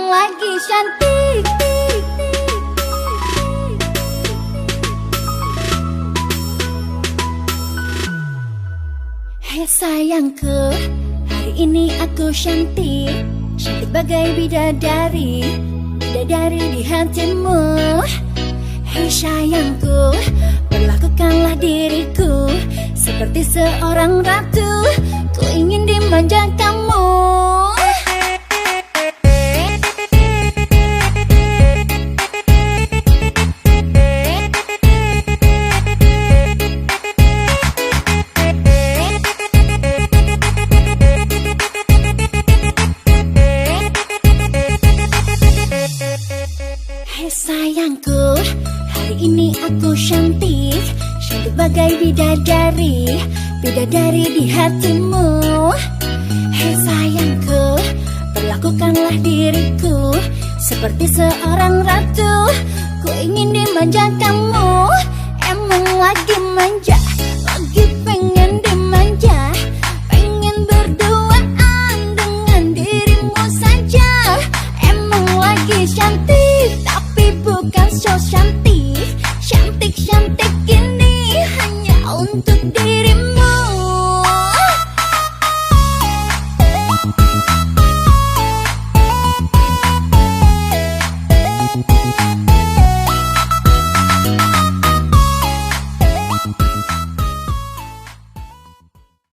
lagi cantik. Hei sayangku, hari ini aku cantik, cantik bagai bidadari, bidadari di hatimu. Hei sayangku, perlakukanlah diriku seperti seorang ratu, ku ingin dimanja kamu. Hei sayangku, hari ini aku cantik, cantik bagai bidadari, bidadari di hatimu. Hei sayangku, perlakukanlah diriku seperti seorang ratu,